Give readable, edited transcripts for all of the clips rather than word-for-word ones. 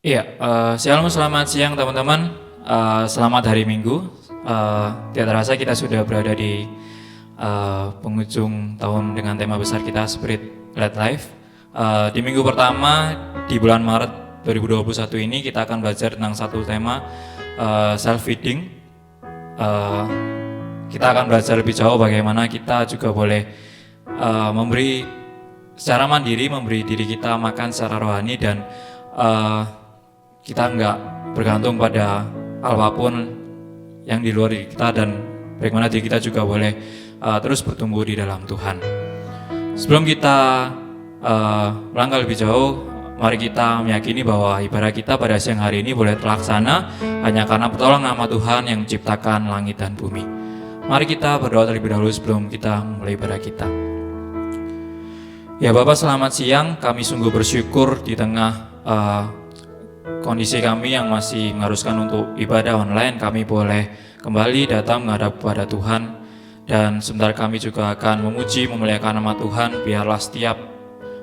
Iya, shalom, selamat siang teman-teman. Selamat hari Minggu. Tidak terasa kita sudah berada di penghujung tahun dengan tema besar kita Spirit Led Life. Di minggu pertama di bulan Maret 2021 ini kita akan belajar tentang satu tema self-feeding. Kita akan belajar lebih jauh bagaimana kita juga boleh memberi secara mandiri, memberi diri kita makan secara rohani dan kita nggak bergantung pada apapun yang di luar diri kita, dan bagaimana diri kita juga boleh terus bertumbuh di dalam Tuhan. Sebelum kita melangkah lebih jauh, mari kita meyakini bahwa ibadah kita pada siang hari ini boleh terlaksana hanya karena pertolongan nama Tuhan yang menciptakan langit dan bumi. Mari kita berdoa terlebih dahulu sebelum kita mulai ibadah kita. Ya Bapak, selamat siang. Kami sungguh bersyukur di tengah kondisi kami yang masih mengharuskan untuk ibadah online, kami boleh kembali datang menghadap kepada Tuhan. Dan sebentar kami juga akan memuji, memuliakan nama Tuhan. Biarlah setiap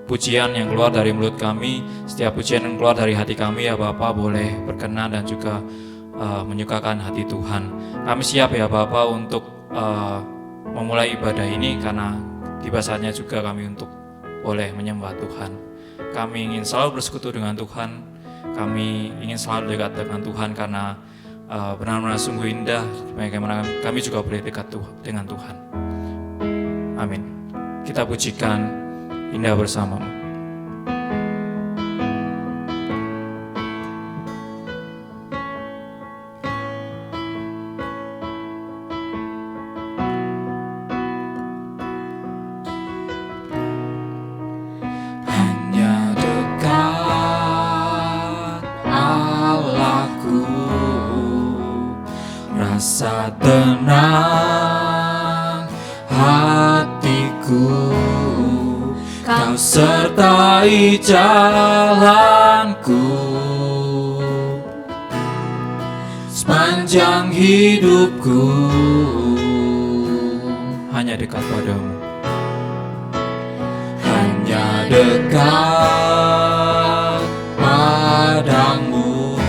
pujian yang keluar dari mulut kami, setiap pujian yang keluar dari hati kami, ya Bapak, boleh berkenan dan juga menyukakan hati Tuhan. Kami siap ya Bapak untuk memulai ibadah ini, karena tiba saatnya juga kami untuk boleh menyembah Tuhan. Kami ingin selalu bersekutu dengan Tuhan. Kami ingin selalu dekat dengan Tuhan, karena benar-benar sungguh indah bagaimana kami juga boleh dekat dengan Tuhan. Amin. Kita pujikan indah bersamamu. Rasa tenang hatiku, Kau sertai jalanku sepanjang hidupku. Hanya dekat padamu, hanya dekat padamu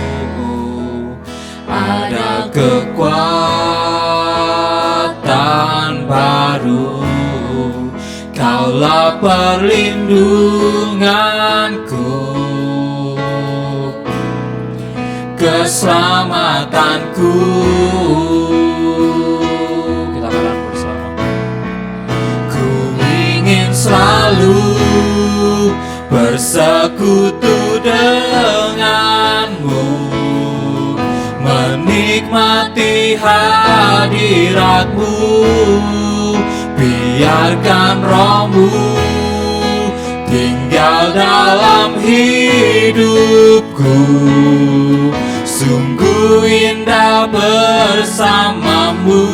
ada kekuatan baru. Kaulah perlindunganku, keselamatanku. Kita katakan bersama. Ku ingin selalu bersekutu denganmu, menikmati hadiratmu. Biarkan rohmu tinggal dalam hidupku. Sungguh indah bersamamu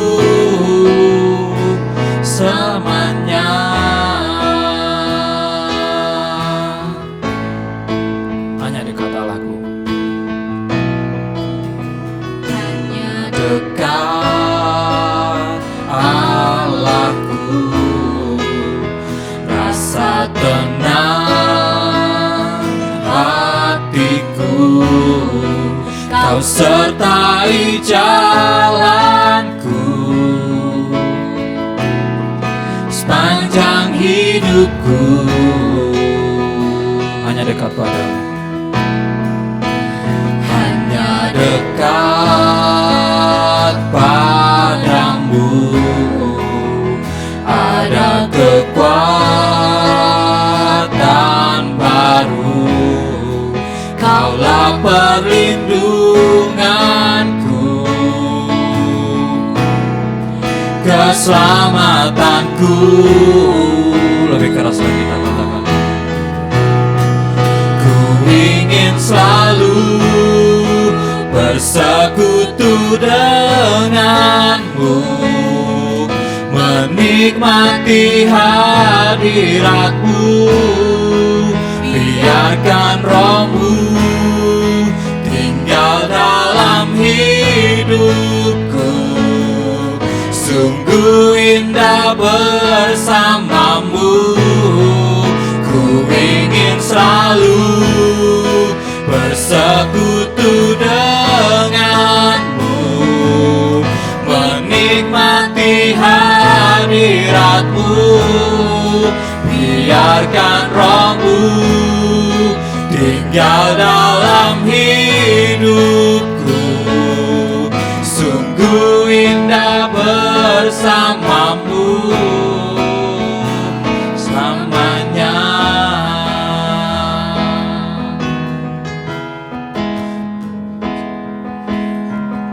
selamanya. Hanya dekat Allahku, hanya dekat Allahku. Rasa tenang hatiku, Kau sertai jalanku sepanjang hidupku. Hanya dekat padamu, hanya dekat padamu ada kekuatan baru. Kaulah perlindunganku, keselamatanku. Lebih keras lagi kita katakan. Ku ingin selalu bersekutu denganmu, menikmati hadiratmu. Biarkan rohmu tinggal dalam hidupku. Sungguh indah bersamamu. Ku ingin selalu bersekutu bersekutu denganmu, menikmati hadiratmu. Biarkan rohmu tinggal dalam hidupku. Sungguh indah bersamamu selamanya.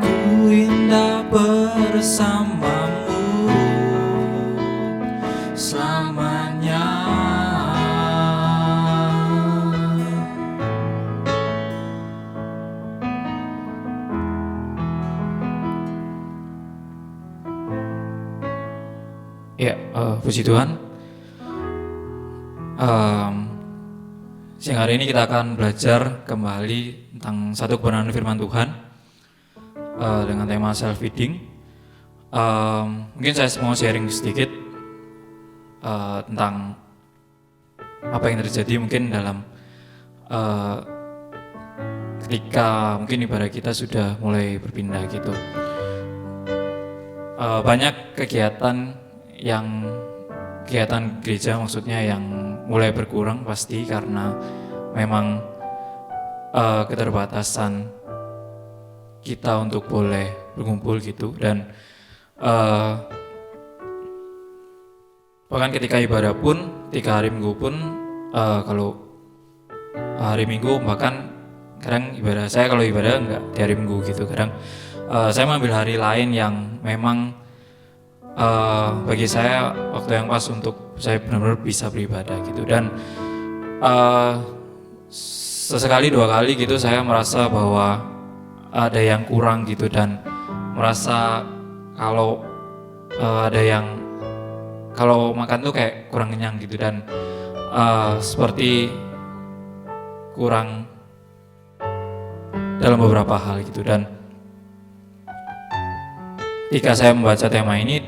Ku indah bersamamu selamanya. Ya, puji Tuhan. Siang hari ini kita akan belajar kembali tentang satu kebenaran firman Tuhan dengan tema self-feeding. Mungkin saya mau sharing sedikit tentang apa yang terjadi mungkin dalam ketika mungkin ibadah kita sudah mulai berpindah gitu. Banyak kegiatan gereja maksudnya yang mulai berkurang pasti karena memang keterbatasan kita untuk boleh berkumpul gitu. Dan bahkan ketika ibadah pun, ketika hari Minggu pun, kalau hari Minggu bahkan kadang ibadah saya kalau ibadah enggak di hari Minggu gitu, kadang saya mengambil hari lain yang memang bagi saya waktu yang pas untuk saya benar-benar bisa beribadah gitu. Dan sesekali dua kali gitu saya merasa bahwa ada yang kurang gitu, dan merasa kalau kalau makan tuh kayak kurang kenyang gitu, dan seperti kurang dalam beberapa hal gitu. Dan ketika saya membaca tema ini,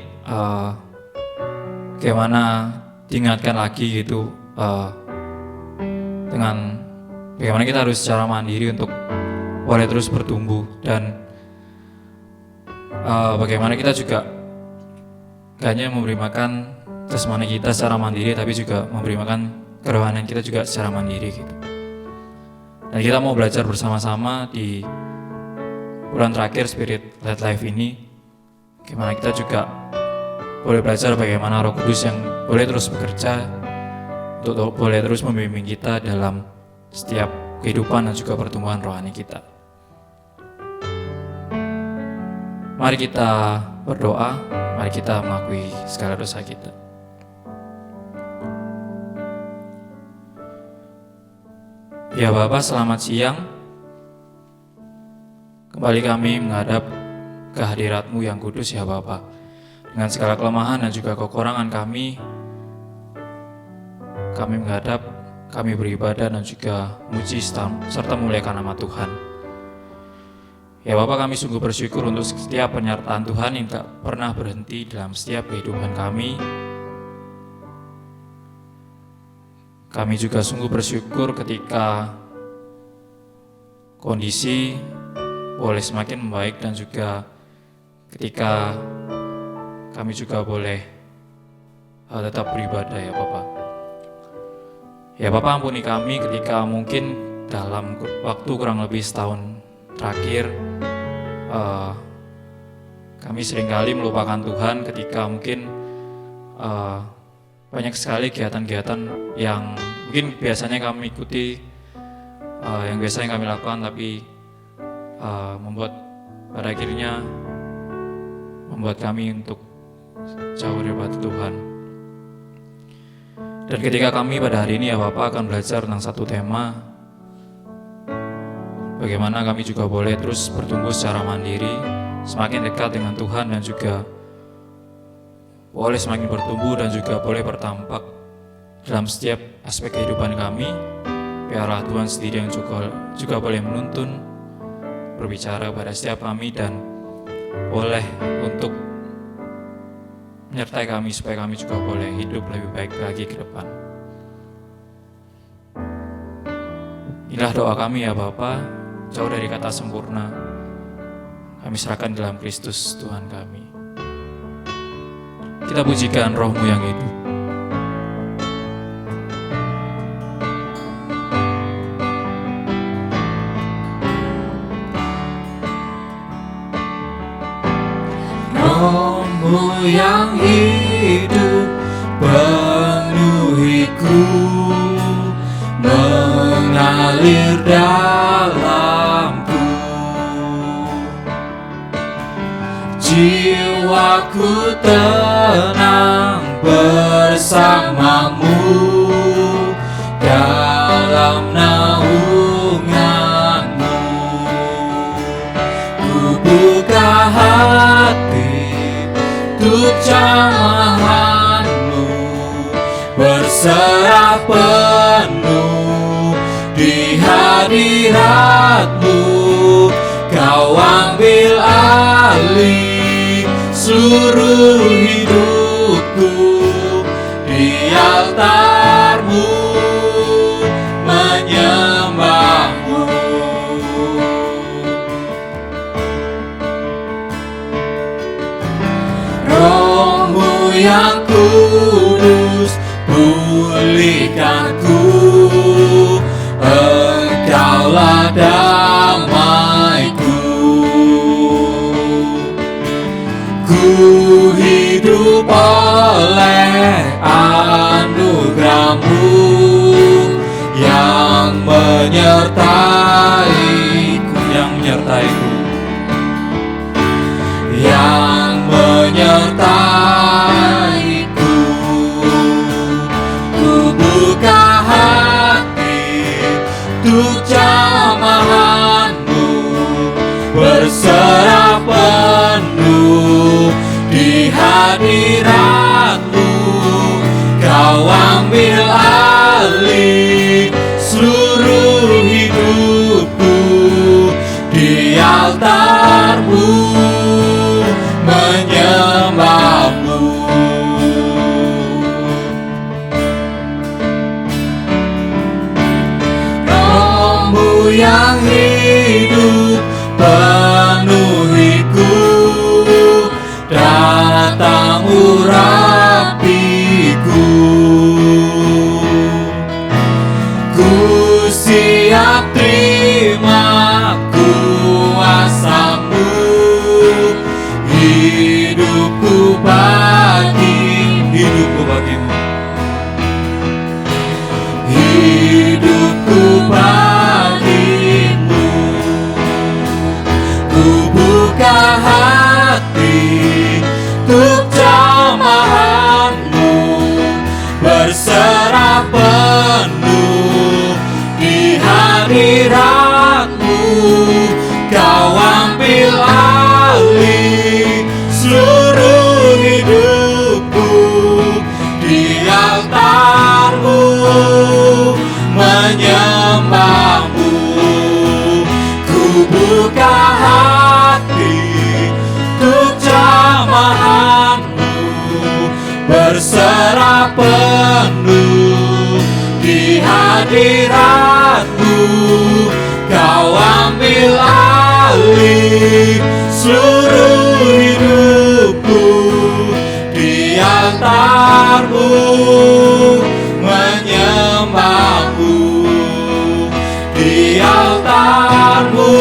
bagaimana diingatkan lagi gitu dengan bagaimana kita harus secara mandiri untuk boleh terus bertumbuh, dan bagaimana kita juga gak hanya memberi makan jasmani kita secara mandiri, tapi juga memberi makan kerohanian kita juga secara mandiri gitu. Dan kita mau belajar bersama-sama di bulan terakhir Spirit Led Life ini, bagaimana kita juga boleh belajar bagaimana Roh Kudus yang boleh terus bekerja untuk boleh terus membimbing kita dalam setiap kehidupan dan juga pertumbuhan rohani kita. Mari kita berdoa, mari kita mengakui segala dosa kita. Ya Bapa, selamat siang. Kembali kami menghadap kehadirat-Mu yang kudus ya Bapa. Dengan segala kelemahan dan juga kekurangan kami menghadap, kami beribadah dan juga muji serta muliakan nama Tuhan. Ya Bapak, kami sungguh bersyukur untuk setiap penyertaan Tuhan yang tak pernah berhenti dalam setiap kehidupan kami. Kami juga sungguh bersyukur ketika kondisi boleh semakin membaik, dan juga ketika kami juga boleh tetap beribadah ya Bapak. Ya Bapak, ampuni kami ketika mungkin dalam waktu kurang lebih setahun terakhir kami seringkali melupakan Tuhan ketika mungkin banyak sekali kegiatan-kegiatan yang mungkin biasanya kami ikuti, yang biasanya kami lakukan, tapi membuat pada akhirnya membuat kami untuk jauh daripada Tuhan. Dan ketika kami pada hari ini ya Bapak akan belajar tentang satu tema, bagaimana kami juga boleh terus bertumbuh secara mandiri, semakin dekat dengan Tuhan, dan juga boleh semakin bertumbuh dan juga boleh bertampak dalam setiap aspek kehidupan kami. Biarlah Tuhan sendiri yang juga boleh menuntun, berbicara pada setiap kami, dan boleh untuk menyertai kami supaya kami juga boleh hidup lebih baik lagi ke depan. Inilah doa kami ya Bapa, jauh dari kata sempurna. Kami serahkan dalam Kristus Tuhan kami. Kita pujikan Roh-Mu yang hidup. Roh-Mu yang hidup penuhiku, mengalir dalamku. Jiwaku tenang bersamamu dalam naunganmu. Ku buka hati untuk jamahanmu, berserah penuh di hadiratmu. Kau ambil alih seluruh hidupku, di altarmu menyembahmu. Roh-Mu yang kudus pulihkanku, Engkaulah damaiku. Ku hidup oleh anugerah-Mu yang menyertaiku, yang menyertaiku. Ku buka hati untuk jamahan-Mu, berserah penuh di hadirat-Mu. Kau ambil alih seluruh hidupku, di altar-Mu menyembah-Mu. Roh-Mu yang hidup penuhiku, datang urapiku. Ku siap terima kuasa-Mu, hidupku bagimu, hidupku bagimu. Ku buka hati untuk jamahan-Mu, berserah penuh di hadirat-Mu. Kau ambil alih seluruh hidupku, di altar-Mu menyembah-Mu. Ku buka hati untuk jamahan-Mu, berserah penuh di hadirat-Mu. Kau ambil alih seluruh hidupku, di altar-Mu menyembah-Mu, di altar-Mu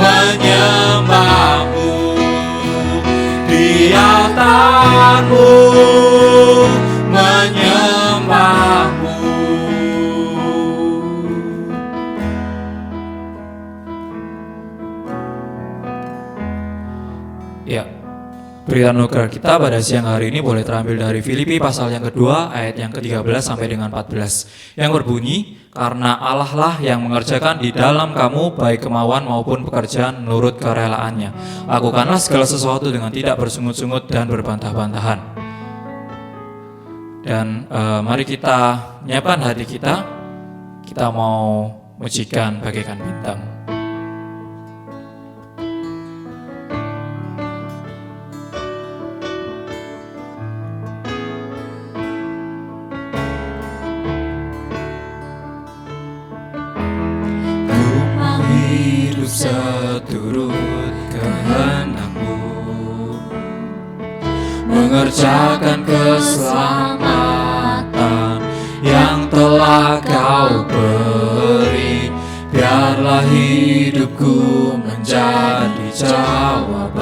menyembah-Mu, di altar-Mu menyembah-Mu. Ya, berita anugerah kita pada siang hari ini boleh terambil dari Filipi pasal yang kedua ayat yang ke-13 sampai dengan 14 yang berbunyi, karena Allah lah yang mengerjakan di dalam kamu baik kemauan maupun pekerjaan menurut kerelaannya. Lakukanlah segala sesuatu dengan tidak bersungut-sungut dan berbantah-bantahan. Dan mari kita menyiapkan hati kita mau mujikan bagaikan bintang. seturut kehendak-Mu, mengerjakan keselamatan yang telah Kau beri. Biarlah hidupku menjadi jawaban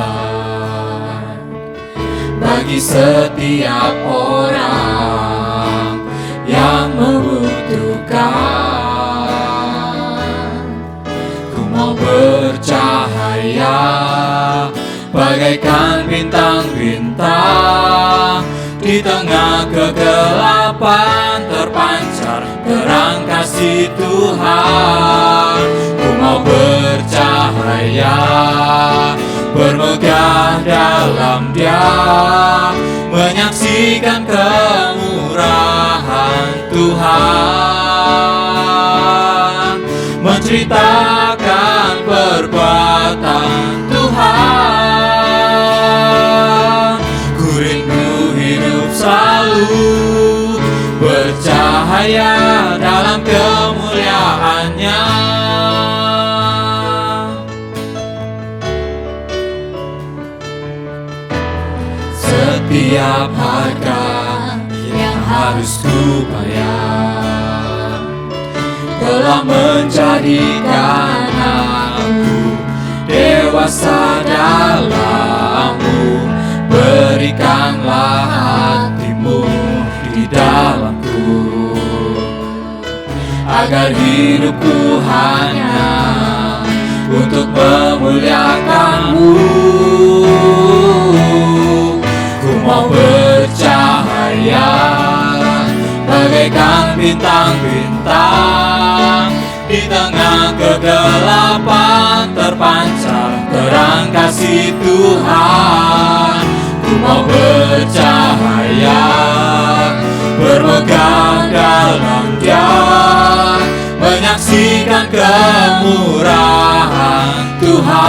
bagi setiap orang yang membutuhkan. Ku mau bercahaya bagaikan bintang-bintang, di tengah kegelapan terpancar terang kasih Tuhan. Ku mau bercahaya, bermegah dalam Dia, menyaksikan kemurahan Tuhan, menceritakan perbuatan Tuhan. Ku rindu hidup selalu bercahaya dalam kemuliaan-Nya. Setiap harga yang harus ku bayar telah menjadikan aku dewasa dalam-Mu. Berikanlah hati-Mu di dalamku, agar hidupku hanya untuk memuliakan-Mu. Ku mau bercahaya bagaikan bintang-bintang, di tengah kegelapan terpancar terang kasih Tuhan. Ku mau bercahaya, bermegah dalam Dia, menyaksikan kemurahan Tuhan,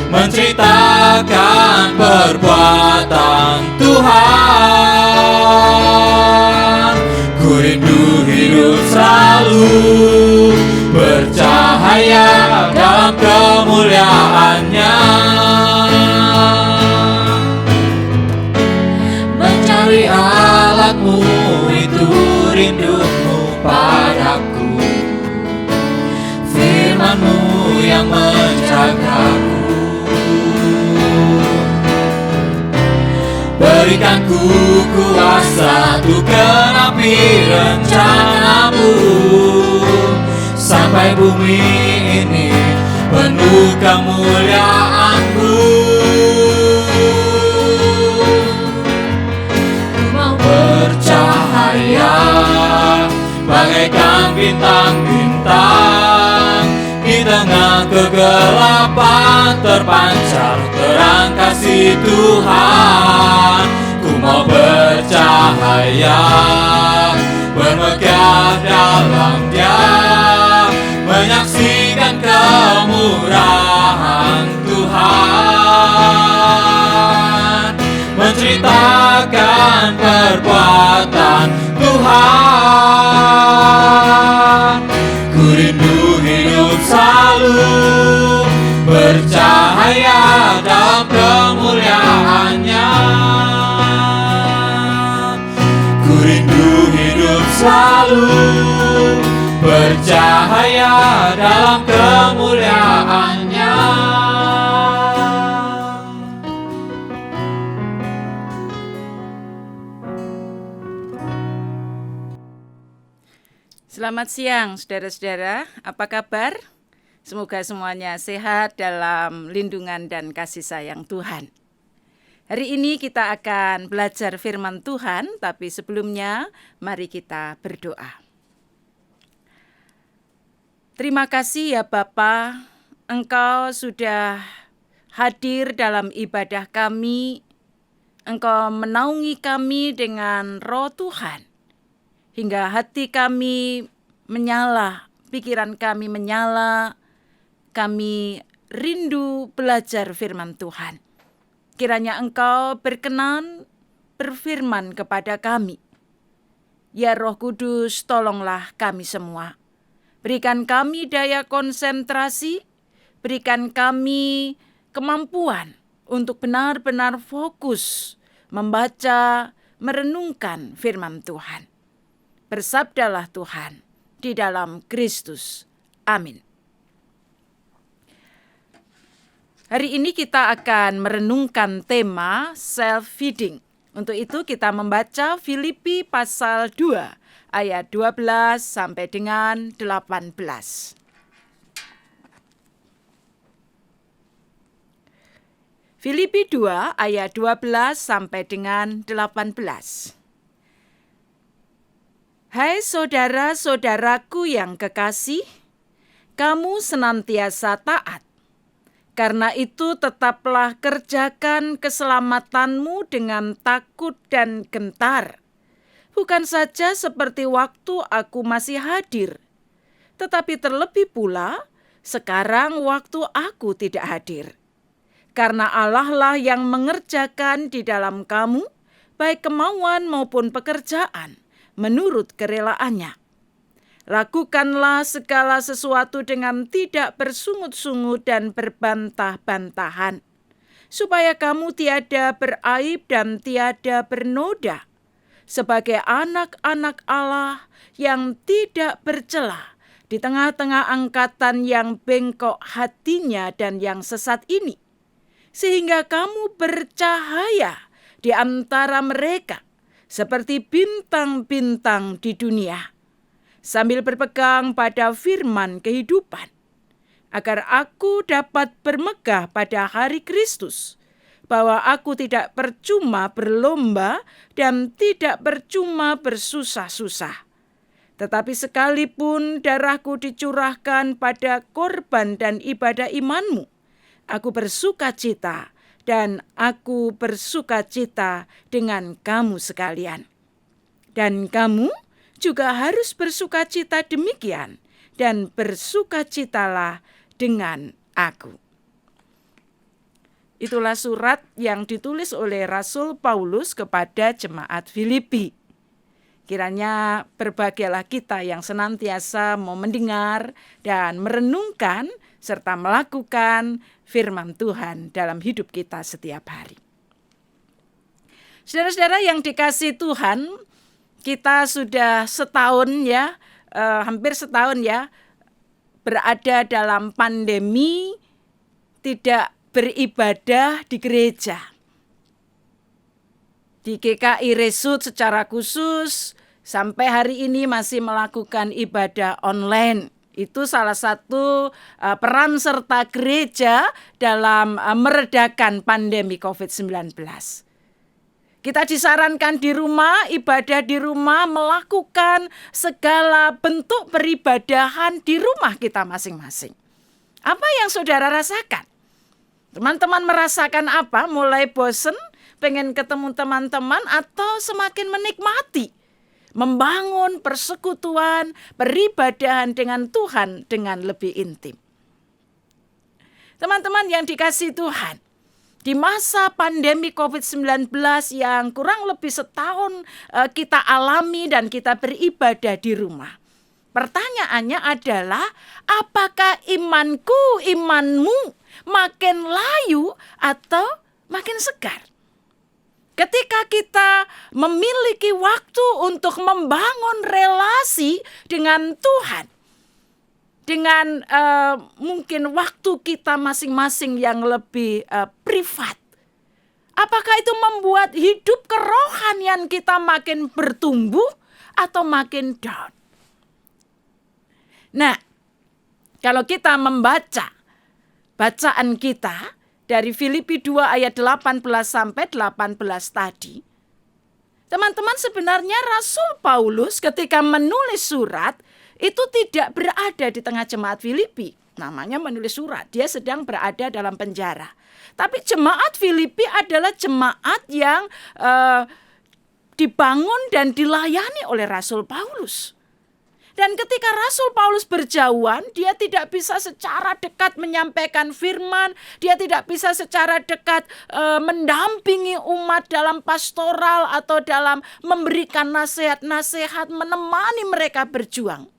menceritakan perbuatan Tuhan. Ku rindu hidup selalu bercahaya dalam kemuliaan-Nya, mencari Allah-Mu itu rinduku padaku, firman-Mu yang menjagaku. Berikan ku kuasa untuk genapi rencana-Mu, sampai bumi ini penuh kemuliaan-Mu. Ku mau bercahaya bagaikan bintang-bintang, di tengah kegelapan terpancar terang kasih Tuhan. Ku mau bercahaya, bermegah dalam Dia, menyaksikan kemurahan Tuhan, menceritakan perbuatan Tuhan. Ku rindu hidup selalu bercahaya dalam kemuliaan-Nya. Ku rindu hidup selalu bercahaya dalam kemuliaan-Nya. Selamat siang saudara-saudara, apa kabar? Semoga semuanya sehat dalam lindungan dan kasih sayang Tuhan. Hari ini kita akan belajar firman Tuhan, tapi sebelumnya mari kita berdoa. Terima kasih ya Bapa, Engkau sudah hadir dalam ibadah kami. Engkau menaungi kami dengan Roh Tuhan, hingga hati kami menyala, pikiran kami menyala, kami rindu belajar firman Tuhan. Kiranya Engkau berkenan berfirman kepada kami. Ya Roh Kudus, tolonglah kami semua. Berikan kami daya konsentrasi, berikan kami kemampuan untuk benar-benar fokus membaca, merenungkan firman Tuhan. Bersabdalah Tuhan di dalam Kristus. Amin. Hari ini kita akan merenungkan tema self-feeding. Untuk itu kita membaca Filipi pasal 2 ayat 12 sampai dengan 18. Filipi 2 ayat 12 sampai dengan 18. Hai saudara-saudaraku yang kekasih, kamu senantiasa taat. Karena itu tetaplah kerjakan keselamatanmu dengan takut dan gentar. Bukan saja seperti waktu aku masih hadir, tetapi terlebih pula sekarang waktu aku tidak hadir. Karena Allah lah yang mengerjakan di dalam kamu, baik kemauan maupun pekerjaan, menurut kerelaannya. Lakukanlah segala sesuatu dengan tidak bersungut-sungut dan berbantah-bantahan, supaya kamu tiada beraib dan tiada bernoda, sebagai anak-anak Allah yang tidak bercela di tengah-tengah angkatan yang bengkok hatinya dan yang sesat ini, sehingga kamu bercahaya di antara mereka seperti bintang-bintang di dunia, sambil berpegang pada firman kehidupan, agar aku dapat bermegah pada hari Kristus, bahwa aku tidak percuma berlomba dan tidak percuma bersusah-susah. Tetapi sekalipun darahku dicurahkan pada korban dan ibadah imanmu, aku bersukacita dan aku bersukacita dengan kamu sekalian. Dan kamu juga harus bersukacita demikian dan bersukacitalah dengan aku. Itulah surat yang ditulis oleh Rasul Paulus kepada jemaat Filipi. Kiranya berbahagialah kita yang senantiasa mau mendengar dan merenungkan serta melakukan firman Tuhan dalam hidup kita setiap hari. Saudara-saudara yang dikasihi Tuhan, kita sudah setahun hampir setahun berada dalam pandemi, tidak beribadah di gereja. Di GKI Resut secara khusus sampai hari ini masih melakukan ibadah online. Itu salah satu peran serta gereja dalam meredakan pandemi COVID-19. Kita disarankan di rumah, ibadah di rumah, melakukan segala bentuk peribadahan di rumah kita masing-masing. Apa yang saudara rasakan? Teman-teman merasakan apa? Mulai bosen, pengen ketemu teman-teman, atau semakin menikmati membangun persekutuan, peribadahan dengan Tuhan dengan lebih intim. Teman-teman yang dikasihi Tuhan, di masa pandemi COVID-19 yang kurang lebih setahun kita alami dan kita beribadah di rumah. Pertanyaannya adalah, apakah imanmu makin layu atau makin segar? Ketika kita memiliki waktu untuk membangun relasi dengan Tuhan, dengan mungkin waktu kita masing-masing yang lebih privat, apakah itu membuat hidup kerohanian kita makin bertumbuh atau makin down? Nah, kalau kita membaca bacaan kita dari Filipi 2 ayat 18 sampai 18 tadi, teman-teman, sebenarnya Rasul Paulus ketika menulis surat itu tidak berada di tengah jemaat Filipi. Namanya menulis surat, dia sedang berada dalam penjara. Tapi jemaat Filipi adalah jemaat yang dibangun dan dilayani oleh Rasul Paulus. Dan ketika Rasul Paulus berjauhan, dia tidak bisa secara dekat menyampaikan firman, dia tidak bisa secara dekat mendampingi umat dalam pastoral atau dalam memberikan nasihat-nasihat, menemani mereka berjuang.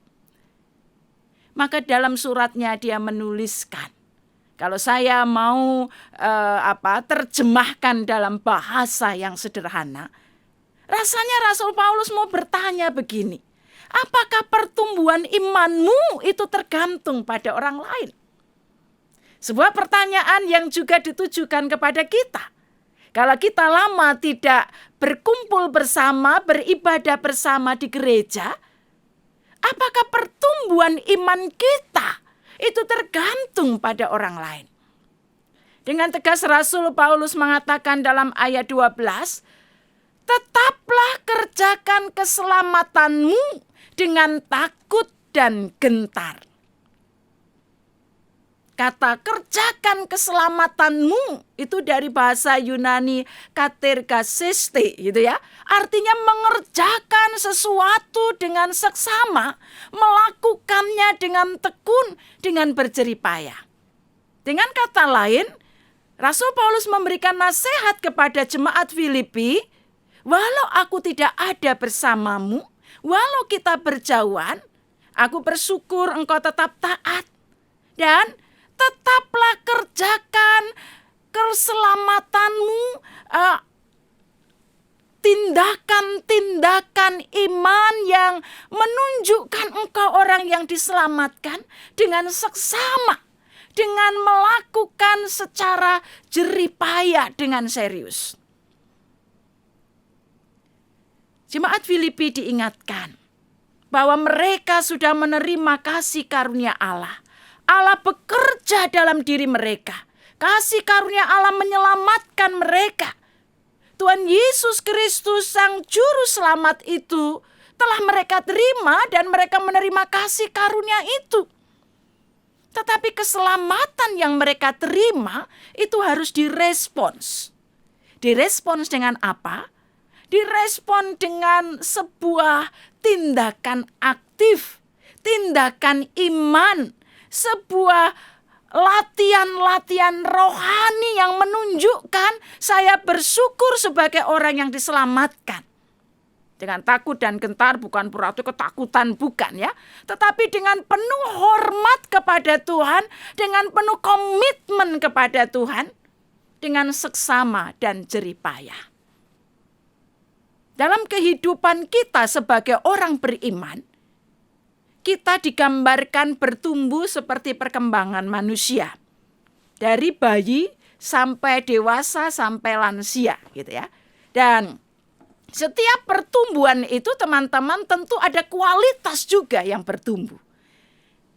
Maka dalam suratnya dia menuliskan, kalau saya mau terjemahkan dalam bahasa yang sederhana, rasanya Rasul Paulus mau bertanya begini, apakah pertumbuhan imanmu itu tergantung pada orang lain? Sebuah pertanyaan yang juga ditujukan kepada kita. Kalau kita lama tidak berkumpul bersama, beribadah bersama di gereja, apakah pertumbuhan iman kita itu tergantung pada orang lain? Dengan tegas Rasul Paulus mengatakan dalam ayat 12, tetaplah kerjakan keselamatanmu dengan takut dan gentar. Kata kerjakan keselamatanmu itu dari bahasa Yunani katergaseste gitu ya. Artinya mengerjakan sesuatu dengan seksama, melakukannya dengan tekun, dengan berjerih payah. Dengan kata lain, Rasul Paulus memberikan nasihat kepada jemaat Filipi, walau aku tidak ada bersamamu, walau kita berjauhan, aku bersyukur engkau tetap taat. Dan tetaplah kerjakan keselamatanmu, tindakan-tindakan iman yang menunjukkan engkau orang yang diselamatkan dengan seksama, dengan melakukan secara jerih payah, dengan serius. Jemaat Filipi diingatkan bahwa mereka sudah menerima kasih karunia Allah. Allah bekerja dalam diri mereka. Kasih karunia Allah menyelamatkan mereka. Tuhan Yesus Kristus Sang Juru Selamat itu telah mereka terima dan mereka menerima kasih karunia itu. Tetapi keselamatan yang mereka terima itu harus direspons. Direspons dengan apa? Direspon dengan sebuah tindakan aktif, tindakan iman, sebuah latihan-latihan rohani yang menunjukkan saya bersyukur sebagai orang yang diselamatkan. Dengan takut dan gentar, bukan berarti ketakutan, bukan ya. Tetapi dengan penuh hormat kepada Tuhan, dengan penuh komitmen kepada Tuhan, dengan seksama dan jerih payah. Dalam kehidupan kita sebagai orang beriman, kita digambarkan bertumbuh seperti perkembangan manusia. Dari bayi sampai dewasa sampai lansia gitu ya. Dan setiap pertumbuhan itu teman-teman tentu ada kualitas juga yang bertumbuh.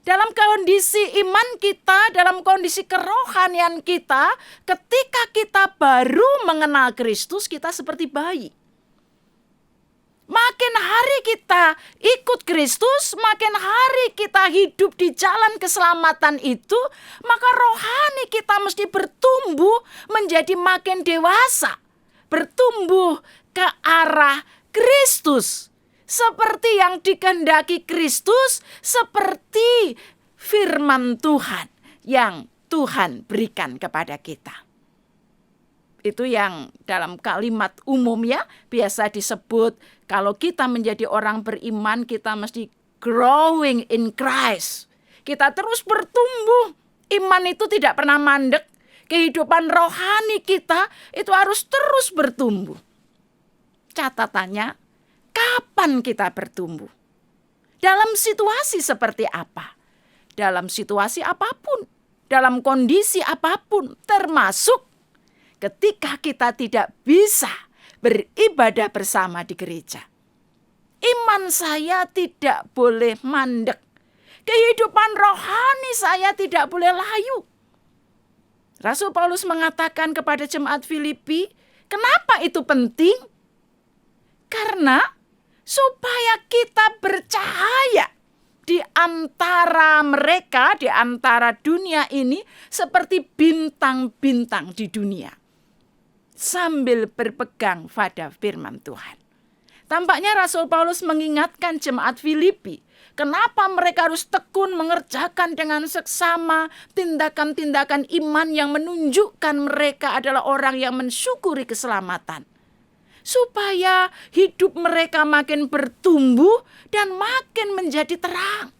Dalam kondisi iman kita, dalam kondisi kerohanian kita, ketika kita baru mengenal Kristus, kita seperti bayi. Makin hari kita ikut Kristus, makin hari kita hidup di jalan keselamatan itu, maka rohani kita mesti bertumbuh menjadi makin dewasa. Bertumbuh ke arah Kristus. Seperti yang dikehendaki Kristus, seperti firman Tuhan yang Tuhan berikan kepada kita. Itu yang dalam kalimat umum ya biasa disebut, kalau kita menjadi orang beriman kita mesti growing in Christ. Kita terus bertumbuh. Iman itu tidak pernah mandek. Kehidupan rohani kita itu harus terus bertumbuh. Catatannya, kapan kita bertumbuh? Dalam situasi seperti apa? Dalam situasi apapun, dalam kondisi apapun, termasuk ketika kita tidak bisa beribadah bersama di gereja. Iman saya tidak boleh mandek. Kehidupan rohani saya tidak boleh layu. Rasul Paulus mengatakan kepada jemaat Filipi, kenapa itu penting? Karena supaya kita bercahaya di antara mereka, di antara dunia ini, seperti bintang-bintang di dunia. Sambil berpegang pada firman Tuhan. Tampaknya Rasul Paulus mengingatkan jemaat Filipi, kenapa mereka harus tekun mengerjakan dengan seksama tindakan-tindakan iman yang menunjukkan mereka adalah orang yang mensyukuri keselamatan. Supaya hidup mereka makin bertumbuh dan makin menjadi terang.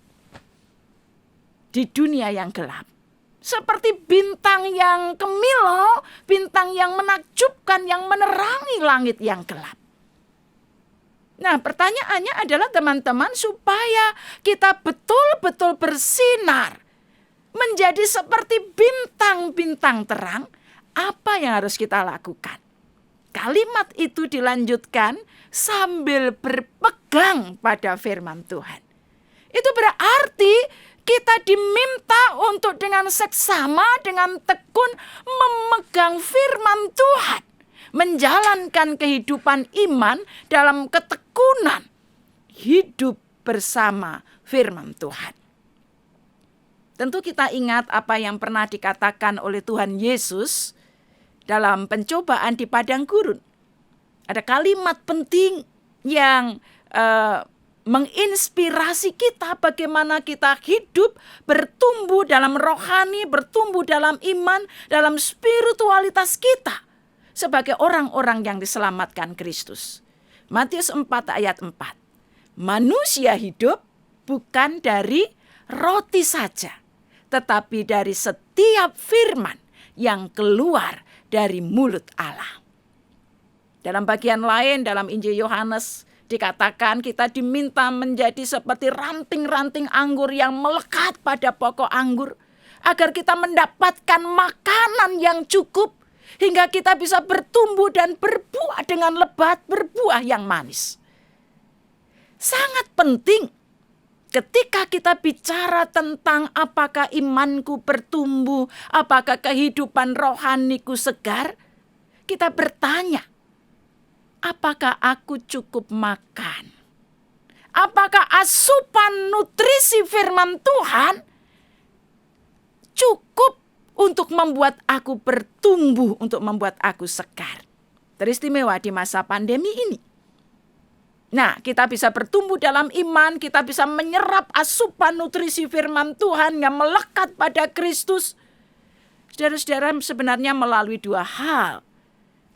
di dunia yang gelap. Seperti bintang yang kemilau, bintang yang menakjubkan, yang menerangi langit yang gelap. Nah, pertanyaannya adalah teman-teman, supaya kita betul-betul bersinar, menjadi seperti bintang-bintang terang, apa yang harus kita lakukan? Kalimat itu dilanjutkan sambil berpegang pada firman Tuhan. Itu berarti kita diminta untuk dengan seksama, dengan tekun memegang firman Tuhan. Menjalankan kehidupan iman dalam ketekunan. Hidup bersama firman Tuhan. Tentu kita ingat apa yang pernah dikatakan oleh Tuhan Yesus dalam pencobaan di padang gurun. Ada kalimat penting yang menginspirasi kita bagaimana kita hidup, bertumbuh dalam rohani, bertumbuh dalam iman, dalam spiritualitas kita sebagai orang-orang yang diselamatkan Kristus. Matius 4 ayat 4. Manusia hidup bukan dari roti saja, tetapi dari setiap firman yang keluar dari mulut Allah. Dalam bagian lain dalam Injil Yohanes dikatakan kita diminta menjadi seperti ranting-ranting anggur yang melekat pada pokok anggur, agar kita mendapatkan makanan yang cukup hingga kita bisa bertumbuh dan berbuah dengan lebat, berbuah yang manis. Sangat penting ketika kita bicara tentang apakah imanku bertumbuh, apakah kehidupan rohaniku segar, kita bertanya, apakah aku cukup makan? Apakah asupan nutrisi firman Tuhan cukup untuk membuat aku bertumbuh, untuk membuat aku segar? Teristimewa di masa pandemi ini. Nah, kita bisa bertumbuh dalam iman, kita bisa menyerap asupan nutrisi firman Tuhan yang melekat pada Kristus. Saudara-saudara, sebenarnya melalui dua hal.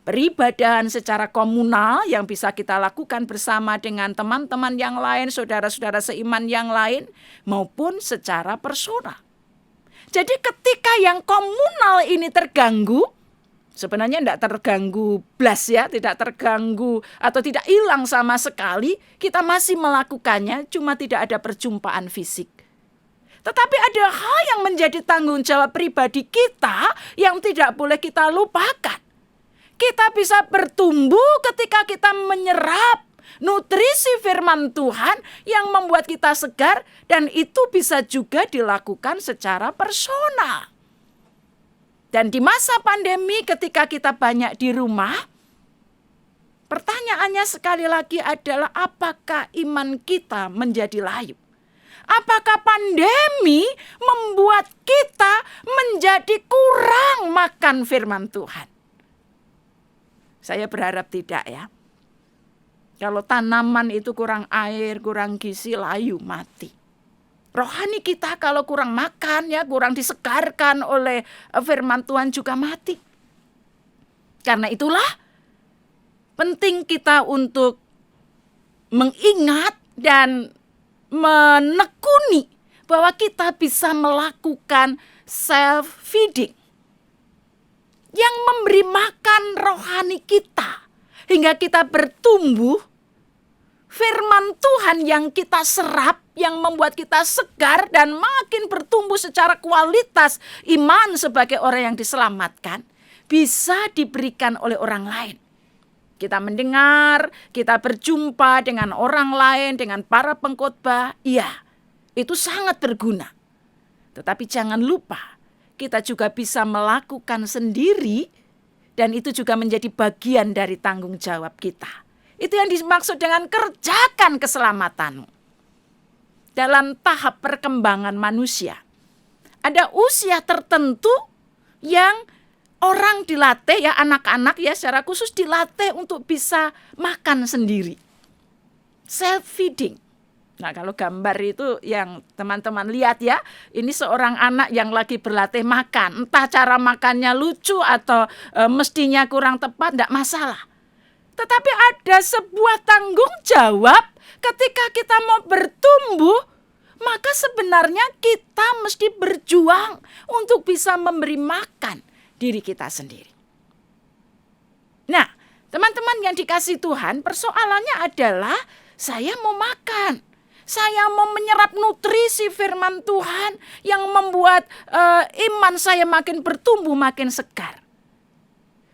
Peribadahan secara komunal yang bisa kita lakukan bersama dengan teman-teman yang lain, saudara-saudara seiman yang lain, maupun secara personal. Jadi ketika yang komunal ini terganggu, sebenarnya tidak terganggu blas ya, tidak terganggu atau tidak hilang sama sekali, kita masih melakukannya, cuma tidak ada perjumpaan fisik. Tetapi ada hal yang menjadi tanggung jawab pribadi kita yang tidak boleh kita lupakan. Kita bisa bertumbuh ketika kita menyerap nutrisi firman Tuhan yang membuat kita segar, dan itu bisa juga dilakukan secara personal. Dan di masa pandemi ketika kita banyak di rumah, pertanyaannya sekali lagi adalah apakah iman kita menjadi layu? Apakah pandemi membuat kita menjadi kurang makan firman Tuhan? Saya berharap tidak ya. Kalau tanaman itu kurang air, kurang gizi, layu, mati. Rohani kita kalau kurang makan ya, kurang disegarkan oleh firman Tuhan juga mati. Karena itulah penting kita untuk mengingat dan menekuni bahwa kita bisa melakukan self-feeding yang memberi makan rohani kita hingga kita bertumbuh. Firman Tuhan yang kita serap, yang membuat kita segar dan makin bertumbuh secara kualitas iman sebagai orang yang diselamatkan, bisa diberikan oleh orang lain. Kita mendengar, kita berjumpa dengan orang lain, dengan para pengkhotbah, iya, itu sangat berguna. Tetapi jangan lupa, kita juga bisa melakukan sendiri, dan itu juga menjadi bagian dari tanggung jawab kita. Itu yang dimaksud dengan kerjakan keselamatanmu. Dalam tahap perkembangan manusia, ada usia tertentu yang orang dilatih ya, anak-anak ya secara khusus dilatih untuk bisa makan sendiri. Self-feeding. Nah, kalau gambar itu yang teman-teman lihat ya, ini seorang anak yang lagi berlatih makan. Entah cara makannya lucu atau mestinya kurang tepat, tidak masalah. Tetapi ada sebuah tanggung jawab ketika kita mau bertumbuh maka sebenarnya kita mesti berjuang untuk bisa memberi makan diri kita sendiri. Nah, teman-teman yang dikasihi Tuhan, persoalannya adalah saya mau makan. Saya mau menyerap nutrisi firman Tuhan yang membuat iman saya makin bertumbuh, makin segar.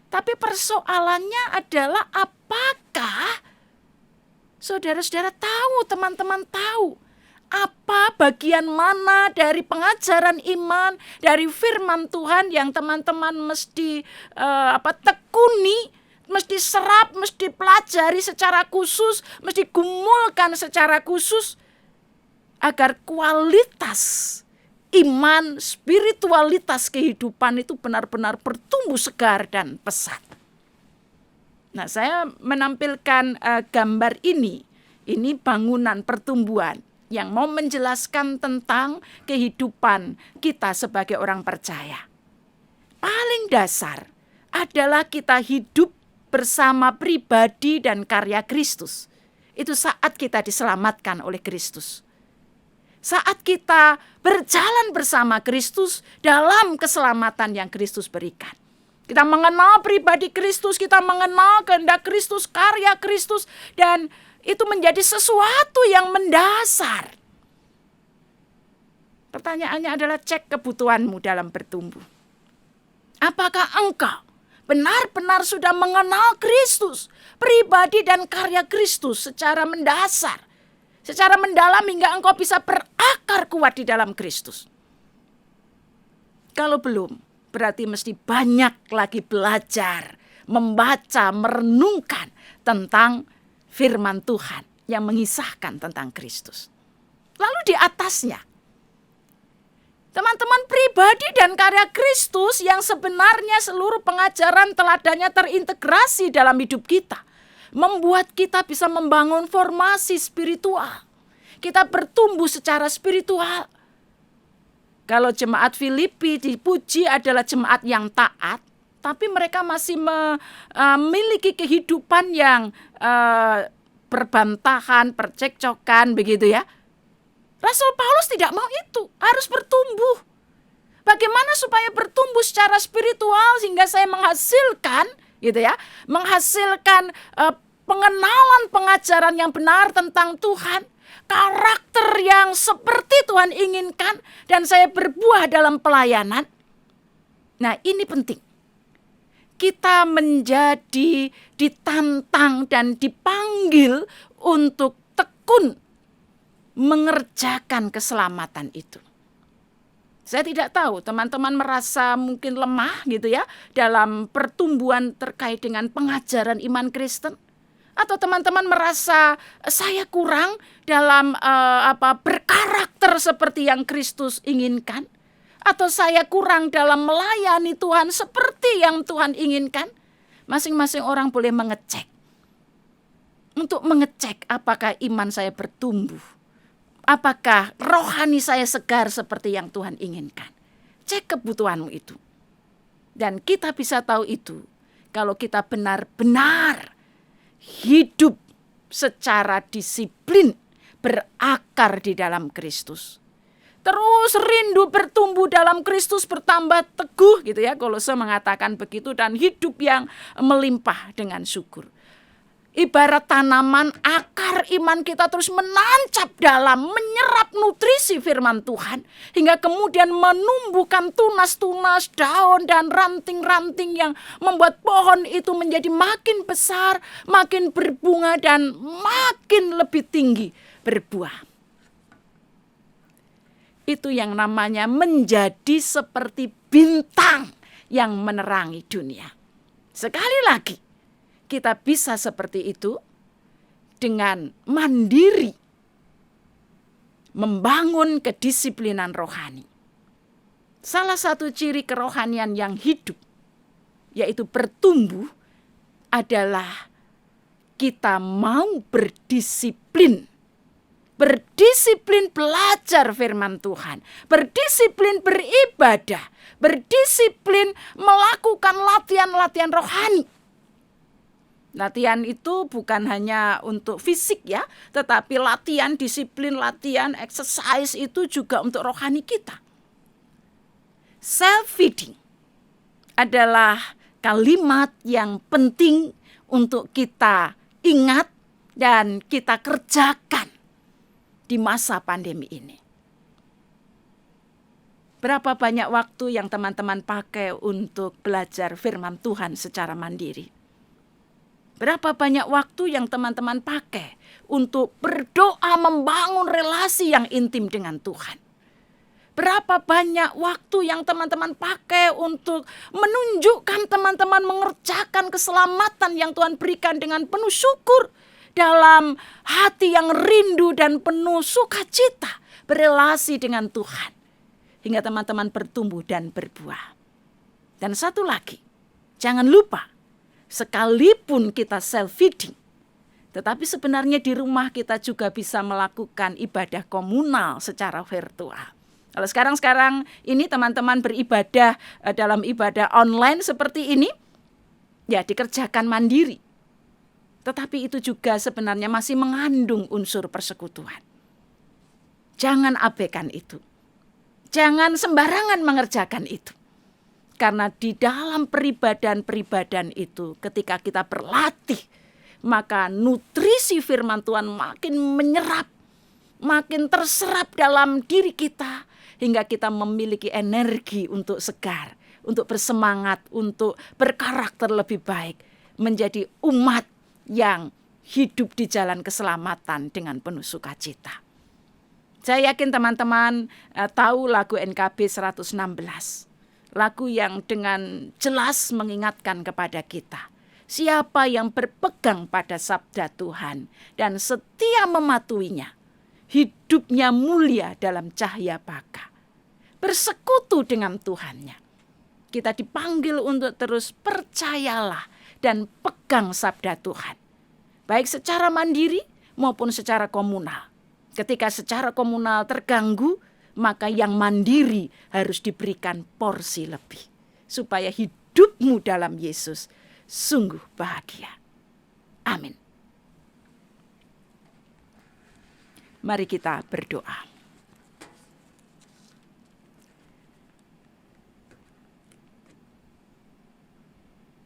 Tapi persoalannya adalah apakah saudara-saudara tahu, teman-teman tahu, apa bagian mana dari pengajaran iman, dari firman Tuhan yang teman-teman mesti tekuni, mesti serap, mesti pelajari secara khusus, mesti gumulkan secara khusus, agar kualitas iman, spiritualitas kehidupan itu benar-benar bertumbuh segar dan pesat. Nah, saya menampilkan gambar ini bangunan pertumbuhan yang mau menjelaskan tentang kehidupan kita sebagai orang percaya. Paling dasar adalah kita hidup bersama pribadi dan karya Kristus. Itu saat kita diselamatkan oleh Kristus. Saat kita berjalan bersama Kristus dalam keselamatan yang Kristus berikan. Kita mengenal pribadi Kristus, kita mengenal kehendak Kristus, karya Kristus, dan itu menjadi sesuatu yang mendasar. Pertanyaannya adalah cek kebutuhanmu dalam bertumbuh. Apakah engkau benar-benar sudah mengenal Kristus, pribadi dan karya Kristus secara mendasar, secara mendalam hingga engkau bisa berakar kuat di dalam Kristus? Kalau belum, berarti mesti banyak lagi belajar, membaca, merenungkan tentang firman Tuhan yang mengisahkan tentang Kristus. Lalu di atasnya, teman-teman, pribadi dan karya Kristus yang sebenarnya seluruh pengajaran teladannya terintegrasi dalam hidup kita, membuat kita bisa membangun formasi spiritual. Kita bertumbuh secara spiritual. Kalau jemaat Filipi dipuji adalah jemaat yang taat, tapi mereka masih memiliki kehidupan yang berbantahan, percekcokan, begitu ya. Rasul Paulus tidak mau itu, harus bertumbuh. Bagaimana supaya bertumbuh secara spiritual sehingga saya menghasilkan, gitu ya, menghasilkan pengenalan pengajaran yang benar tentang Tuhan, karakter yang seperti Tuhan inginkan, dan saya berbuah dalam pelayanan. Nah, ini penting. Kita menjadi ditantang dan dipanggil untuk tekun mengerjakan keselamatan itu. Saya tidak tahu teman-teman merasa mungkin lemah gitu ya dalam pertumbuhan terkait dengan pengajaran iman Kristen, atau teman-teman merasa saya kurang dalam berkarakter seperti yang Kristus inginkan, atau saya kurang dalam melayani Tuhan seperti yang Tuhan inginkan. Masing-masing orang boleh mengecek, untuk mengecek apakah iman saya bertumbuh, apakah rohani saya segar seperti yang Tuhan inginkan. Cek kebutuhanmu itu. Dan kita bisa tahu itu kalau kita benar-benar hidup secara disiplin, berakar di dalam Kristus. Terus rindu bertumbuh dalam Kristus, bertambah teguh gitu ya. Kolose mengatakan begitu, dan hidup yang melimpah dengan syukur. Ibarat tanaman, akar iman kita terus menancap dalam, menyerap nutrisi firman Tuhan, hingga kemudian menumbuhkan tunas-tunas, daun dan ranting-ranting yang membuat pohon itu menjadi makin besar, makin berbunga, dan makin lebih tinggi berbuah. Itu yang namanya menjadi seperti bintang yang menerangi dunia. Sekali lagi, kita bisa seperti itu dengan mandiri membangun kedisiplinan rohani. Salah satu ciri kerohanian yang hidup, yaitu bertumbuh, adalah kita mau berdisiplin. Berdisiplin belajar firman Tuhan, berdisiplin beribadah, berdisiplin melakukan latihan-latihan rohani. Latihan itu bukan hanya untuk fisik ya, tetapi latihan, disiplin latihan, exercise itu juga untuk rohani kita. Self-feeding adalah kalimat yang penting untuk kita ingat dan kita kerjakan di masa pandemi ini. Berapa banyak waktu yang teman-teman pakai untuk belajar firman Tuhan secara mandiri? Berapa banyak waktu yang teman-teman pakai untuk berdoa membangun relasi yang intim dengan Tuhan? Berapa banyak waktu yang teman-teman pakai untuk menunjukkan teman-teman mengerjakan keselamatan yang Tuhan berikan dengan penuh syukur, dalam hati yang rindu dan penuh sukacita berelasi dengan Tuhan, hingga teman-teman bertumbuh dan berbuah. Dan satu lagi, jangan lupa, sekalipun kita self-feeding, tetapi sebenarnya di rumah kita juga bisa melakukan ibadah komunal secara virtual. Kalau sekarang ini teman-teman beribadah dalam ibadah online seperti ini, ya dikerjakan mandiri. Tetapi itu juga sebenarnya masih mengandung unsur persekutuan. Jangan abaikan itu. Jangan sembarangan mengerjakan itu. Karena di dalam peribadahan itu, ketika kita berlatih, maka nutrisi firman Tuhan makin menyerap, makin terserap dalam diri kita, hingga kita memiliki energi untuk segar, untuk bersemangat, untuk berkarakter lebih baik, menjadi umat yang hidup di jalan keselamatan dengan penuh sukacita. Saya yakin teman-teman tahu lagu NKB 116. Lagu yang dengan jelas mengingatkan kepada kita, siapa yang berpegang pada sabda Tuhan dan setia mematuhinya, hidupnya mulia dalam cahaya baka, bersekutu dengan Tuhannya. Kita dipanggil untuk terus percayalah dan pegang sabda Tuhan, baik secara mandiri maupun secara komunal. Ketika secara komunal terganggu, maka yang mandiri harus diberikan porsi lebih, supaya hidupmu dalam Yesus sungguh bahagia. Amin. Mari kita berdoa.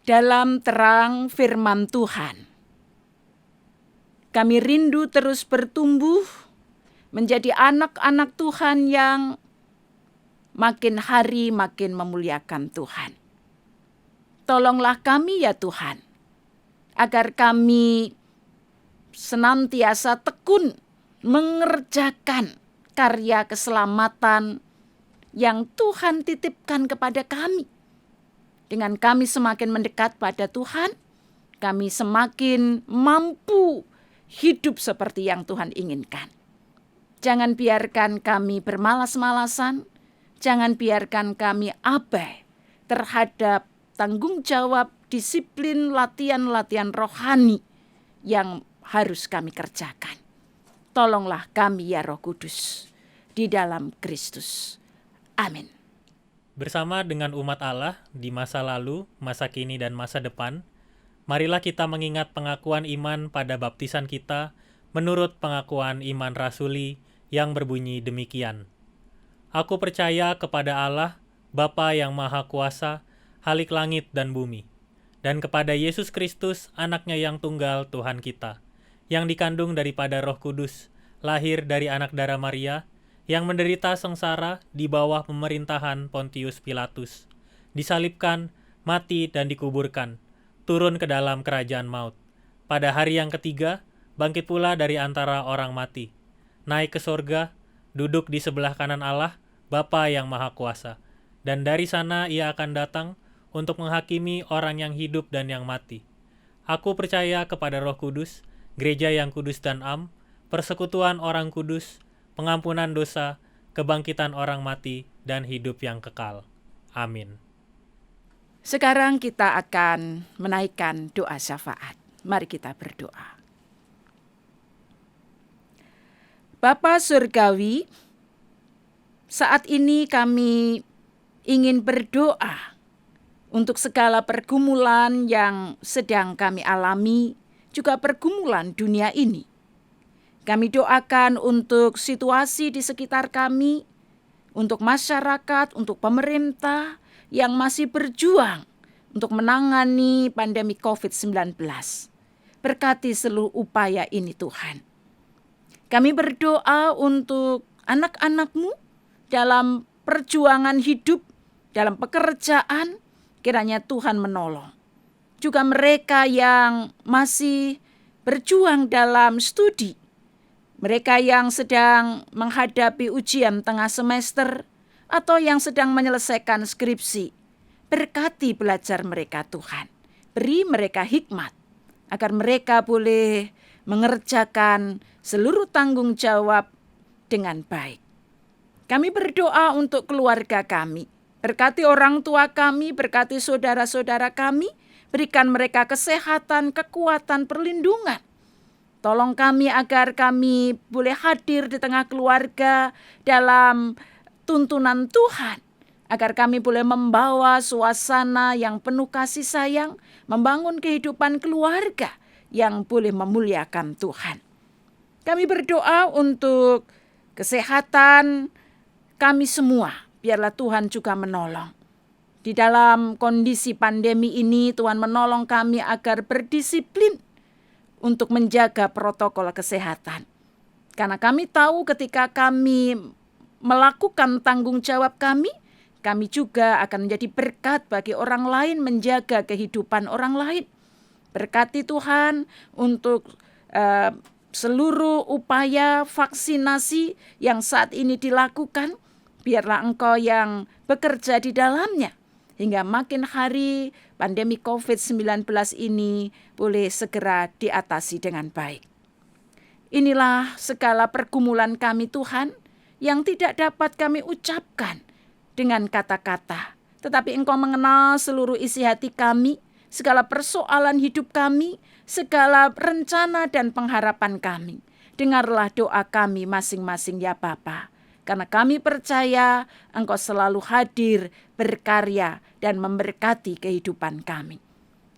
Dalam terang firman Tuhan, kami rindu terus bertumbuh menjadi anak-anak Tuhan yang makin hari makin memuliakan Tuhan. Tolonglah kami ya Tuhan, agar kami senantiasa tekun mengerjakan karya keselamatan yang Tuhan titipkan kepada kami. Dengan kami semakin mendekat pada Tuhan, kami semakin mampu hidup seperti yang Tuhan inginkan. Jangan biarkan kami bermalas-malasan, jangan biarkan kami abai terhadap tanggung jawab, disiplin, latihan-latihan rohani yang harus kami kerjakan. Tolonglah kami ya Roh Kudus, di dalam Kristus. Amin. Bersama dengan umat Allah di masa lalu, masa kini, dan masa depan, marilah kita mengingat pengakuan iman pada baptisan kita menurut pengakuan iman rasuli yang berbunyi demikian. Aku percaya kepada Allah, Bapa yang Maha Kuasa, Halik langit dan bumi, dan kepada Yesus Kristus, anaknya yang tunggal Tuhan kita, yang dikandung daripada Roh Kudus, lahir dari anak darah Maria, yang menderita sengsara di bawah pemerintahan Pontius Pilatus, disalibkan, mati dan dikuburkan, turun ke dalam kerajaan maut. Pada hari yang ketiga, bangkit pula dari antara orang mati, naik ke sorga, duduk di sebelah kanan Allah, Bapa yang Maha Kuasa, dan dari sana ia akan datang untuk menghakimi orang yang hidup dan yang mati. Aku percaya kepada Roh Kudus, gereja yang kudus dan am, persekutuan orang kudus, pengampunan dosa, kebangkitan orang mati, dan hidup yang kekal. Amin. Sekarang kita akan menaikkan doa syafaat. Mari kita berdoa. Bapa Surgawi, saat ini kami ingin berdoa untuk segala pergumulan yang sedang kami alami, juga pergumulan dunia ini. Kami doakan untuk situasi di sekitar kami, untuk masyarakat, untuk pemerintah yang masih berjuang untuk menangani pandemi COVID-19. Berkati seluruh upaya ini Tuhan. Kami berdoa untuk anak-anak-Mu dalam perjuangan hidup, dalam pekerjaan, kiranya Tuhan menolong. Juga mereka yang masih berjuang dalam studi, mereka yang sedang menghadapi ujian tengah semester, atau yang sedang menyelesaikan skripsi, berkati belajar mereka Tuhan. Beri mereka hikmat, agar mereka boleh mengerjakan seluruh tanggung jawab dengan baik. Kami berdoa untuk keluarga kami. Berkati orang tua kami, berkati saudara-saudara kami, berikan mereka kesehatan, kekuatan, perlindungan. Tolong kami agar kami boleh hadir di tengah keluarga dalam tuntunan Tuhan, agar kami boleh membawa suasana yang penuh kasih sayang, membangun kehidupan keluarga yang boleh memuliakan Tuhan. Kami berdoa untuk kesehatan kami semua, biarlah Tuhan juga menolong. Di dalam kondisi pandemi ini, Tuhan menolong kami agar berdisiplin untuk menjaga protokol kesehatan. Karena kami tahu ketika kami melakukan tanggung jawab kami juga akan menjadi berkat bagi orang lain, menjaga kehidupan orang lain. Berkati Tuhan untuk seluruh upaya vaksinasi yang saat ini dilakukan, biarlah Engkau yang bekerja di dalamnya, hingga makin hari pandemi COVID-19 ini boleh segera diatasi dengan baik. Inilah segala pergumulan kami Tuhan, yang tidak dapat kami ucapkan dengan kata-kata, tetapi Engkau mengenal seluruh isi hati kami, segala persoalan hidup kami, segala rencana dan pengharapan kami. Dengarlah doa kami masing-masing ya Bapa, karena kami percaya Engkau selalu hadir, berkarya, dan memberkati kehidupan kami.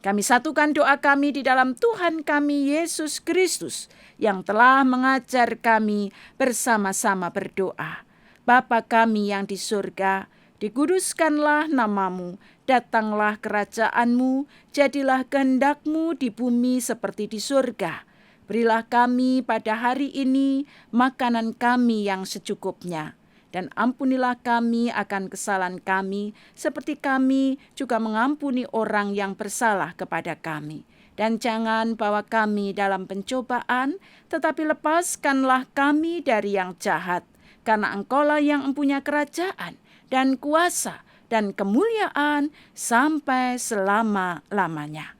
Kami satukan doa kami di dalam Tuhan kami Yesus Kristus yang telah mengajar kami bersama-sama berdoa. Bapa kami yang di surga, dikuduskanlah namamu, datanglah kerajaan-Mu, jadilah kehendak-Mu di bumi seperti di surga. Berilah kami pada hari ini makanan kami yang secukupnya. Dan ampunilah kami akan kesalahan kami, seperti kami juga mengampuni orang yang bersalah kepada kami. Dan jangan bawa kami dalam pencobaan, tetapi lepaskanlah kami dari yang jahat. Karena Engkaulah yang mempunyai kerajaan dan kuasa dan kemuliaan sampai selama-lamanya.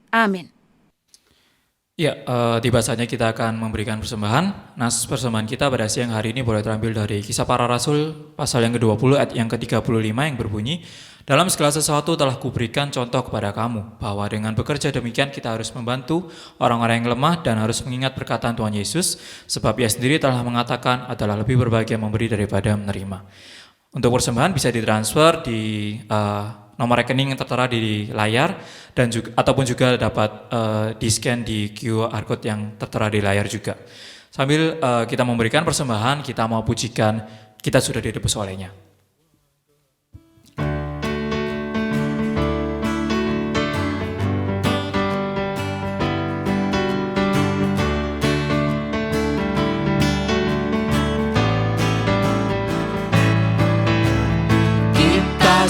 Amin. Ya, tiba saatnya kita akan memberikan persembahan. Nas persembahan kita pada siang hari ini boleh terambil dari Kisah Para Rasul pasal yang ke-20 ayat yang ke-35 yang berbunyi, dalam segala sesuatu telah kuberikan contoh kepada kamu, bahwa dengan bekerja demikian kita harus membantu orang-orang yang lemah dan harus mengingat perkataan Tuhan Yesus, sebab Ia sendiri telah mengatakan adalah lebih berbahagia memberi daripada menerima. Untuk persembahan bisa ditransfer di nomor rekening yang tertera di layar, dan juga ataupun juga dapat di-scan di QR code yang tertera di layar juga. Sambil kita memberikan persembahan, kita mau pujikan Kita Sudah Ditebus Olehnya.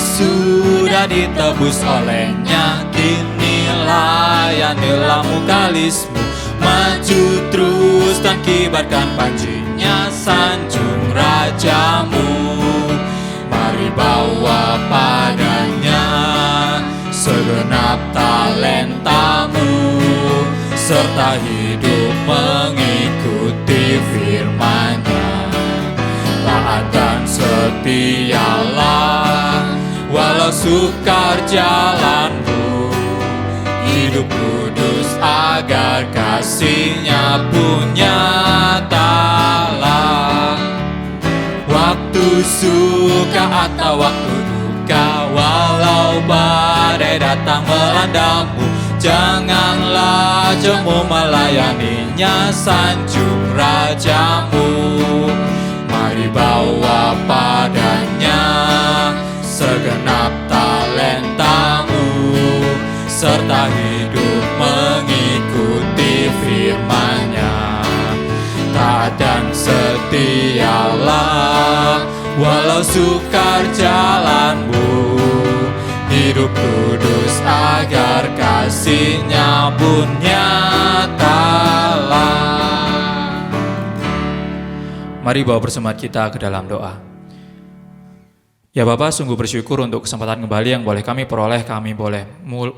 Sudah ditebus olehnya, kini layanilah mukalismu. Maju terus dan kibarkan panjinya, sanjung rajamu. Mari bawa padanya segenap talentamu, serta hidup mengikuti firman-Nya. Taat dan setialah walau sukar jalanmu, hidup kudus agar kasih-Nya pun nyatalah. Waktu suka atau waktu duka, walau badai badai datang melandamu, janganlah jemu melayaninya sanjung rajamu. Mari bawa padanya segenap talentamu, serta hidup mengikuti firman-Nya. Taat dan setialah walau sukar jalanmu, hidup kudus agar kasih-Nya pun nyatalah. Mari bawa persembahan kita ke dalam doa. Ya Bapa, sungguh bersyukur untuk kesempatan kembali yang boleh kami peroleh. Kami boleh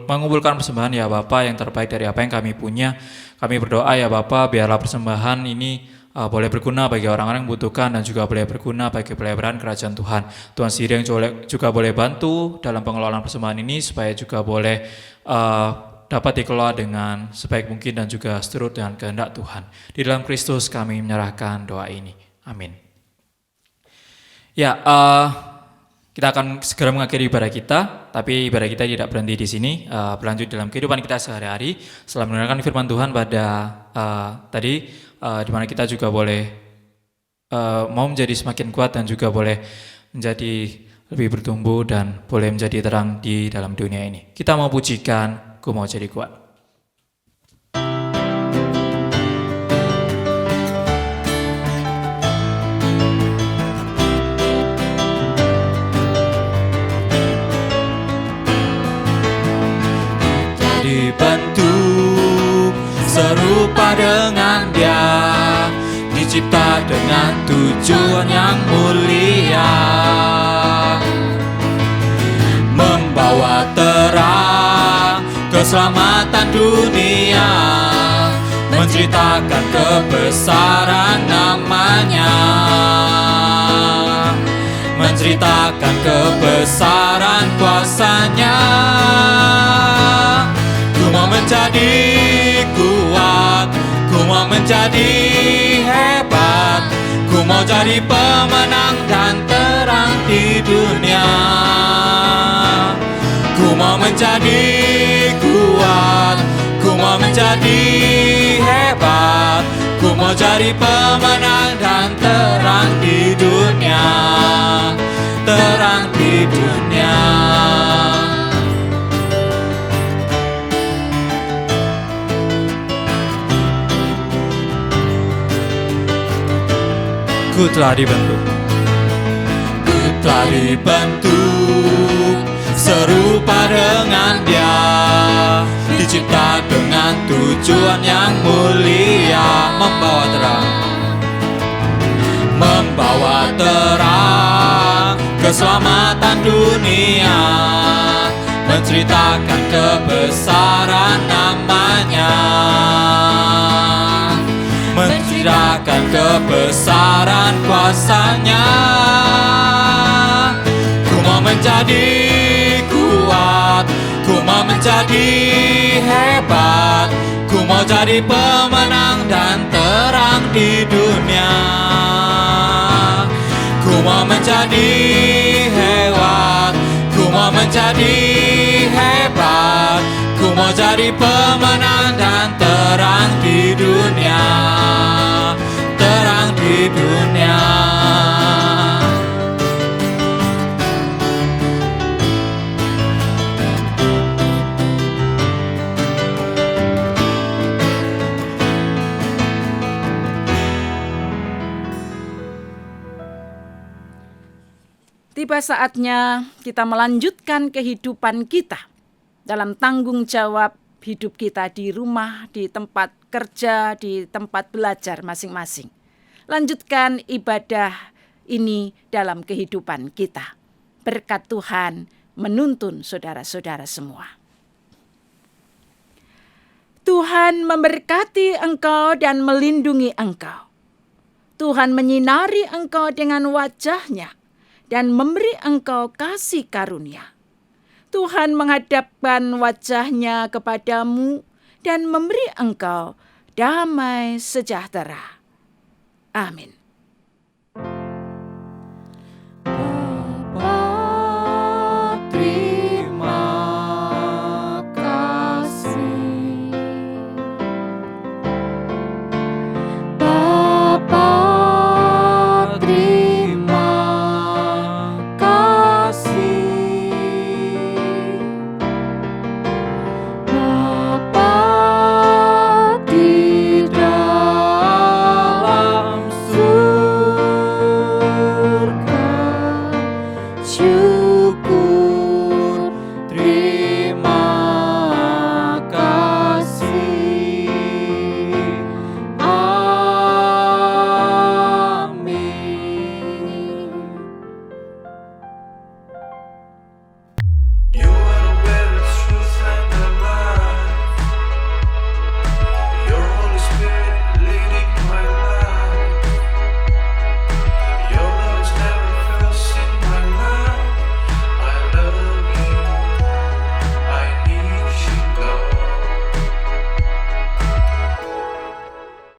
mengumpulkan persembahan ya Bapa yang terbaik dari apa yang kami punya. Kami berdoa ya Bapa, biarlah persembahan ini boleh berguna bagi orang-orang yang membutuhkan dan juga boleh berguna bagi pelayanan kerajaan Tuhan. Tuhan sendiri yang juga boleh bantu dalam pengelolaan persembahan ini supaya juga boleh dapat dikelola dengan sebaik mungkin dan juga seturut dengan kehendak Tuhan. Di dalam Kristus kami menyerahkan doa ini. Amin. Ya, kita akan segera mengakhiri ibadah kita, tapi ibadah kita tidak berhenti di sini, berlanjut dalam kehidupan kita sehari-hari. Setelah mendengarkan firman Tuhan pada tadi, di mana kita juga boleh mau menjadi semakin kuat dan juga boleh menjadi lebih bertumbuh dan boleh menjadi terang di dalam dunia ini. Kita mau pujikan, Ku Mau Jadi Kuat. Dibentuk serupa dengan Dia, dicipta dengan tujuan yang mulia, membawa terang keselamatan dunia, menceritakan kebesaran nama-Nya, menceritakan kebesaran kuasa-Nya. Ku mau menjadi kuat, ku mau menjadi hebat, ku mau jadi pemenang dan terang di dunia. Ku mau menjadi kuat, ku mau menjadi hebat, ku mau jadi pemenang dan terang di dunia, terang di dunia. Ku telah dibentuk. Ku telah dibentuk serupa dengan Dia, dicipta dengan tujuan yang mulia, membawa terang keselamatan dunia, menceritakan kebesaran nama-Nya, menceritakan kebesaran kuasa-Nya. Ku mau menjadi kuat, ku mau menjadi hebat, ku mau jadi pemenang dan terang di dunia. Ku mau menjadi hebat, ku mau menjadi hebat, ku mau jadi pemenang dan terang di dunia, terang di dunia. Tiba saatnya kita melanjutkan kehidupan kita dalam tanggung jawab hidup kita di rumah, di tempat kerja, di tempat belajar masing-masing. Lanjutkan ibadah ini dalam kehidupan kita. Berkat Tuhan menuntun saudara-saudara semua. Tuhan memberkati engkau dan melindungi engkau. Tuhan menyinari engkau dengan wajah-Nya dan memberi engkau kasih karunia. Tuhan menghadapkan wajah-Nya kepadamu dan memberi engkau damai sejahtera. Amin.